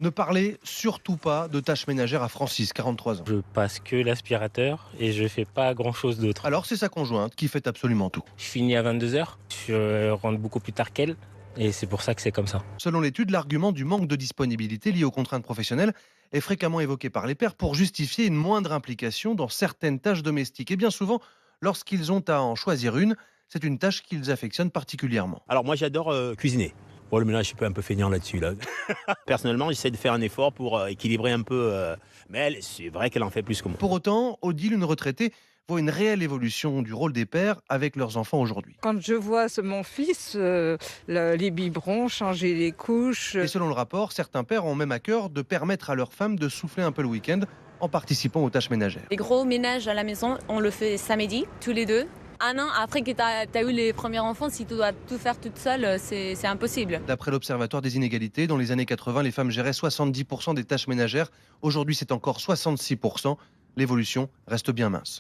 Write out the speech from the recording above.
Ne parlez surtout pas de tâches ménagères à Francis, 43 ans. Je passe que l'aspirateur et je fais pas grand chose d'autre. Alors c'est sa conjointe qui fait absolument tout. Je finis à 22 h, je rentre beaucoup plus tard qu'elle et c'est pour ça que c'est comme ça. Selon l'étude, l'argument du manque de disponibilité lié aux contraintes professionnelles est fréquemment évoqué par les pères pour justifier une moindre implication dans certaines tâches domestiques. Et bien souvent, lorsqu'ils ont à en choisir une, c'est une tâche qu'ils affectionnent particulièrement. Alors moi j'adore cuisiner. Bon, le ménage, je suis un peu feignant là-dessus. Là. Personnellement, j'essaie de faire un effort pour équilibrer un peu. Mais elle, c'est vrai qu'elle en fait plus que moi. Pour autant, Odile, une retraitée, voit une réelle évolution du rôle des pères avec leurs enfants aujourd'hui. Quand je vois mon fils, les biberons, changer les couches. Et selon le rapport, certains pères ont même à cœur de permettre à leurs femmes de souffler un peu le week-end en participant aux tâches ménagères. Les gros ménages à la maison, on le fait samedi, tous les deux. Un an après que tu as eu les premiers enfants, si tu dois tout faire toute seule, c'est impossible. D'après l'Observatoire des inégalités, dans les années 80, les femmes géraient 70% des tâches ménagères. Aujourd'hui, c'est encore 66%. L'évolution reste bien mince.